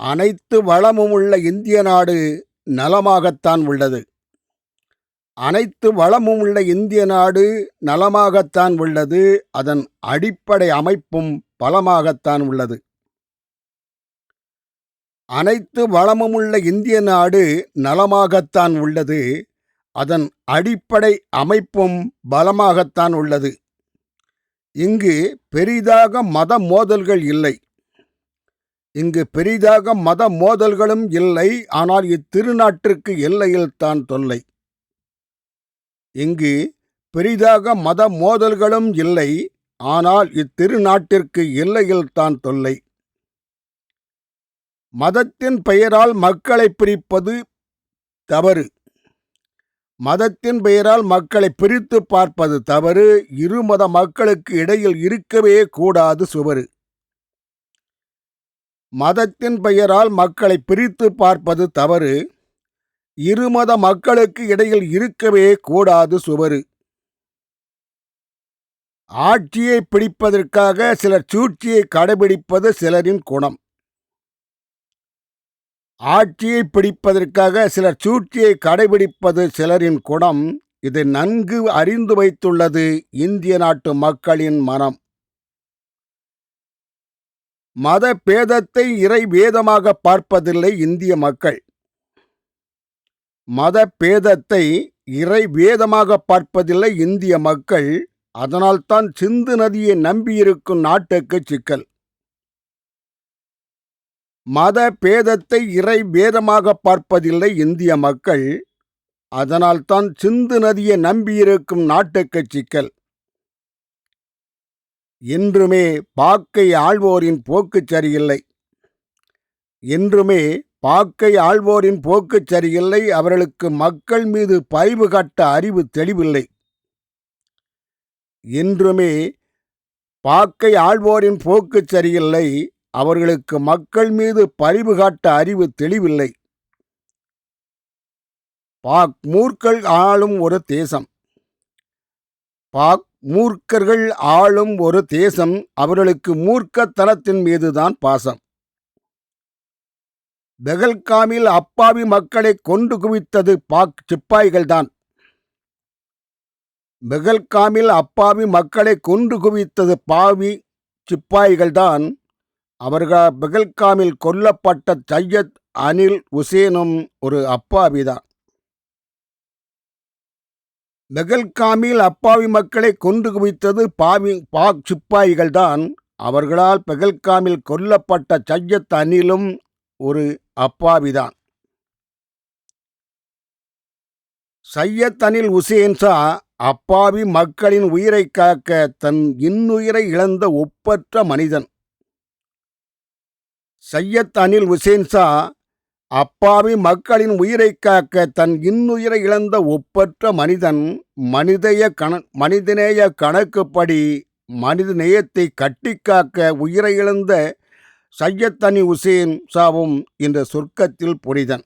அனைத்து வளமும் உள்ள இந்திய நாடு நலமாகத்தான் உள்ளது. அனைத்து வளமும் உள்ள இந்திய நாடு நலமாகத்தான் உள்ளது. அதன் அடிப்படை அமைப்பும் பலமாகத்தான் உள்ளது. அனைத்து வளமும் உள்ள இந்திய நாடு நலமாகத்தான் உள்ளது. அதன் அடிப்படை அமைப்பும் பலமாகத்தான் உள்ளது. இங்கு பெரிதாக மத மோதல்கள் இல்லை. மத மோதல்களும் இல்லை. ஆனால் இத்திருநாட்டிற்கு எல்லையில்தான் தொல்லை. இங்கு பெரிதாக மத மோதல்களும் இல்லை. ஆனால் இத்திருநாட்டிற்கு எல்லையில்தான் தொல்லை. மதத்தின் பெயரால் மக்களை பிரிப்பது தவறு. மதத்தின் பெயரால் மக்களை பிரித்து பார்ப்பது தவறு. இருமத மக்களுக்கு இடையில் இருக்கவே கூடாது சுவரு. மதத்தின் பெயரால் மக்களை பிரித்து பார்ப்பது தவறு. இருமத மக்களுக்கு இடையில் இருக்கவே கூடாது சுவரு. ஆட்சியை பிடிப்பதற்காக சிலர் சூழ்ச்சியை கடைபிடிப்பது சிலரின் குணம். ஆட்சியை பிடிப்பதற்காக சிலர் சூழ்ச்சியை கடைபிடிப்பது சிலரின் குணம். இதை நன்கு அறிந்து வைத்துள்ளது இந்திய நாட்டு மக்களின் மனம். மத பேதத்தை இறை வேதமாக பார்ப்பதில்லை இந்திய மக்கள். மத பேதத்தை இறை வேதமாக பார்ப்பதில்லை இந்திய மக்கள். அதனால்தான் சிந்து நதியை நம்பியிருக்கும் நாட்டுக்கு சிக்கல். மத பேதத்தை இறை வேதமாக பார்ப்பதில்லை இந்திய மக்கள். அதனால்தான் சிந்து நதியை நம்பியிருக்கும் நாட்டுக்கு சிக்கல். என்றுமே பாக்கை ஆள்வோரின் போக்கு சரியில்லை. என்றுமே பாக்கை ஆள்வோரின் போக்கு சரியில்லை. அவர்களுக்கு மக்கள் மீது பரிவு காட்ட அறிவு தெளிவில்லை. என்றுமே பாக்கை ஆள்வோரின் போக்கு சரியில்லை. அவர்களுக்கு மக்கள் மீது பரிவு காட்ட அறிவு தெளிவில்லை. பாக் மூர்க்கர்கள் ஆளும் ஒரு தேசம். பாக் மூர்க்கர்கள் ஆளும் ஒரு தேசம். அவர்களுக்கு மூர்க்கத்தனத்தின் மீதுதான் பாசம். பெகல்காமில் அப்பாவி மக்களை கொண்டு குவித்தது பாக் சிப்பாய்கள்தான். பெகல்காமில் அப்பாவி மக்களை கொண்டு குவித்தது பாவி சிப்பாய்கள்தான். அவர்கள் பெகல்காமில் கொல்லப்பட்ட சையத் அனில் உசேனும் ஒரு அப்பாவிதான். பெகல்காமில் அப்பாவி மக்களை கொண்டு குவித்தது பாக் சிப்பாய்கள்தான். அவர்களால் பெகல்காமில் கொல்லப்பட்ட சையத் அனிலும் ஒரு அப்பாவிதான். சையத் அனில் உசேன் ஷா அப்பாவி மக்களின் உயிரை காக்க தன் இன்னுயிரை இழந்த ஒப்பற்ற மனிதன். சையத் அனில் உசேன் ஷா அப்பாவி மக்களின் உயிரை காக்க தன் இன்னுயிரை இழந்த ஒப்பற்ற மனிதன். மனிதநேய கணக்குப்படி மனித நேயத்தை கட்டிக்காக்க உயிரை இழந்த சையத் அனில் உசேன் ஷாவும் இந்த சொர்க்கத்தில் புனிதன்.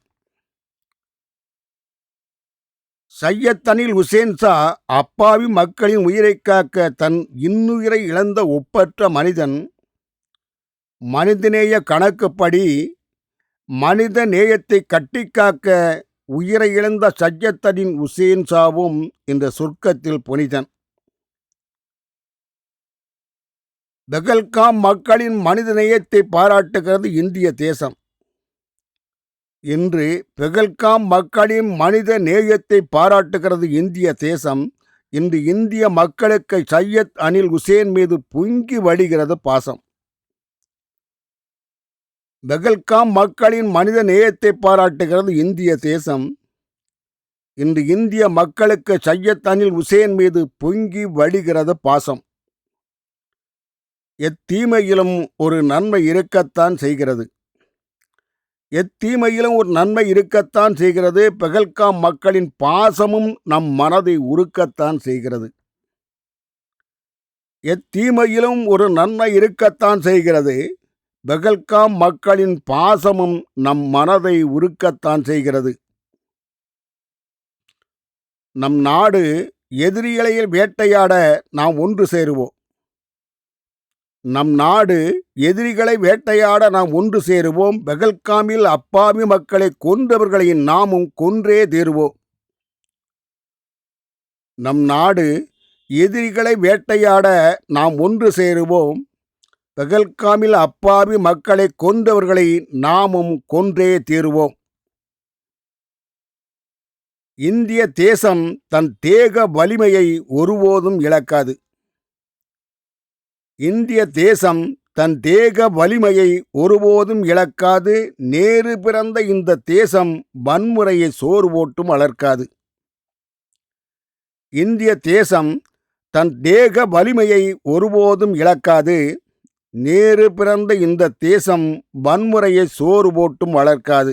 சையத் அனில் உசேன் ஷா அப்பாவி மக்களின் உயிரை காக்க தன் இன்னுயிரை இழந்த ஒப்பற்ற மனிதன். மனிதநேய கணக்குப்படி மனித நேயத்தை கட்டிக்காக்க உயிரை இழந்த சையத் அனில் உசேன் ஷாவும் இந்த சொர்க்கத்தில் புனிதன். பெகல்காம் மக்களின் மனித நேயத்தை பாராட்டுகிறது இந்திய தேசம். இன்று பெகல்காம் மக்களின் மனித நேயத்தை பாராட்டுகிறது இந்திய தேசம். இன்று இந்திய மக்களுக்கு சையத் அனில் உசேன் மீது பொங்கி வழிகிறது பாசம். பெகல்காம் மக்களின் மனித நேயத்தை பாராட்டுகிறது இந்திய தேசம். இன்று இந்திய மக்களுக்கு சையத் அனில் உசேன் மீது பொங்கி வழிகிறது பாசம். எத்தீமையிலும் ஒரு நன்மை இருக்கத்தான் செய்கிறது. எத்தீமையிலும் ஒரு நன்மை இருக்கத்தான் செய்கிறது. பெகல்காம் மக்களின் பாசமும் நம் மனதை உருக்கத்தான் செய்கிறது. எத்தீமையிலும் ஒரு நன்மை இருக்கத்தான் செய்கிறது. பெகல்காம் மக்களின் பாசமும் நம் மனதை உருக்கத்தான் செய்கிறது. நம் நாடு எதிரிகளை வேட்டையாட நாம் ஒன்று சேருவோம். நம் நாடு எதிரிகளை வேட்டையாட நாம் ஒன்று சேருவோம். பெகல்காமில் அப்பாவி மக்களை கொன்றவர்களை நாமும் கொன்றே தீருவோம். நம் நாடு எதிரிகளை வேட்டையாட நாம் ஒன்று சேருவோம். பெகல்காமில் அப்பாவி மக்களை கொன்றவர்களை நாமும் கொன்றே தீருவோம். இந்திய தேசம் தன் தேக வலிமையை ஒருபோதும் இழக்காது. இந்திய தேசம் தன் தேக வலிமையை ஒருபோதும் இழக்காது. நேரு பிறந்த இந்த தேசம் வன்முறையை சோறு போட்டும் வளர்க்காது. இந்திய தேசம் தன் தேக வலிமையை ஒருபோதும் இழக்காது. நேரு பிறந்த இந்த தேசம் வன்முறையை சோறு போட்டும் வளர்க்காது.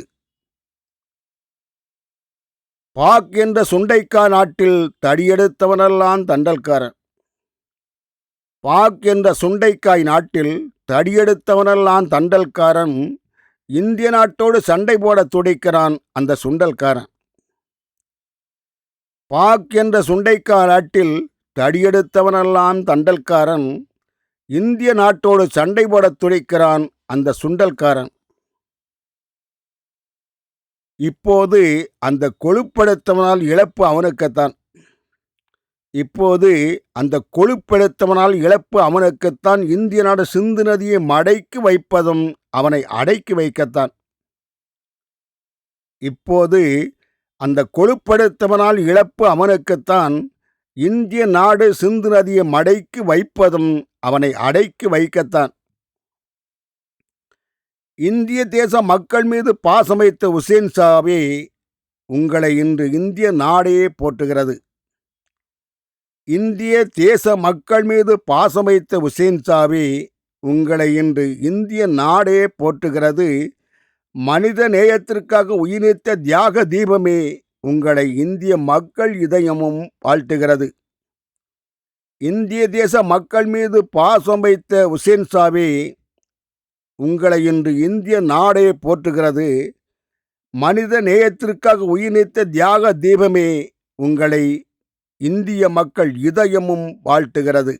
பாக் என்ற சுண்டைக்காய் நாட்டில் தடியெடுத்தவனெல்லாம் தண்டல்காரன். பாக் என்ற சுண்டைக்காய் நாட்டில் தடியெடுத்தவனெல்லாம் தண்டல்காரன். இந்திய நாட்டோடு சண்டை போட துடிக்கிறான் அந்த சுண்டல்காரன். பாக் என்ற சுண்டைக்காய் நாட்டில் தடியெடுத்தவனெல்லாம் தண்டல்காரன். இந்திய நாட்டோடு சண்டை போட துடிக்கிறான் அந்த சுண்டல்காரன். இப்போது அந்த கொழுப்பெடுத்தவனால் இழப்பு அவனுக்குத்தான். இப்போது அந்த கொழுப்பெடுத்தவனால் இழப்பு அவனுக்குத்தான். இந்திய நாடு சிந்து நதியை மடக்கி வைப்பதும் அவனை அடக்கி வைக்கத்தான். இப்போது அந்த கொழுப்பெடுத்தவனால் இழப்பு அவனுக்குத்தான். இந்திய நாடு சிந்து நதியை மடக்கி வைப்பதும் அவனை அடக்கி வைக்கத்தான். இந்திய தேச மக்கள் மீது பாசம் வைத்த உசேன் சாவே உங்களை இன்று இந்திய நாடே போற்றுகிறது. இந்திய தேச மக்கள் மீது பாசம் வைத்த உசேன் சாவே உங்களை இன்று இந்திய நாடே போற்றுகிறது. மனித நேயத்திற்காக உயிர்நீத்த தியாக தீபமே உங்களை இந்திய மக்கள் இதயமும் வாழ்த்துகிறது. இந்திய தேச மக்கள் மீது பாசம் வைத்த உசேன் சாவே உங்களை இன்று இந்திய நாடே போற்றுகிறது. மனித நேயத்திற்காக உயிர்நீத்த தியாக தீபமே உங்களை இந்திய மக்கள் இதயமும் வாழ்த்துகிறது.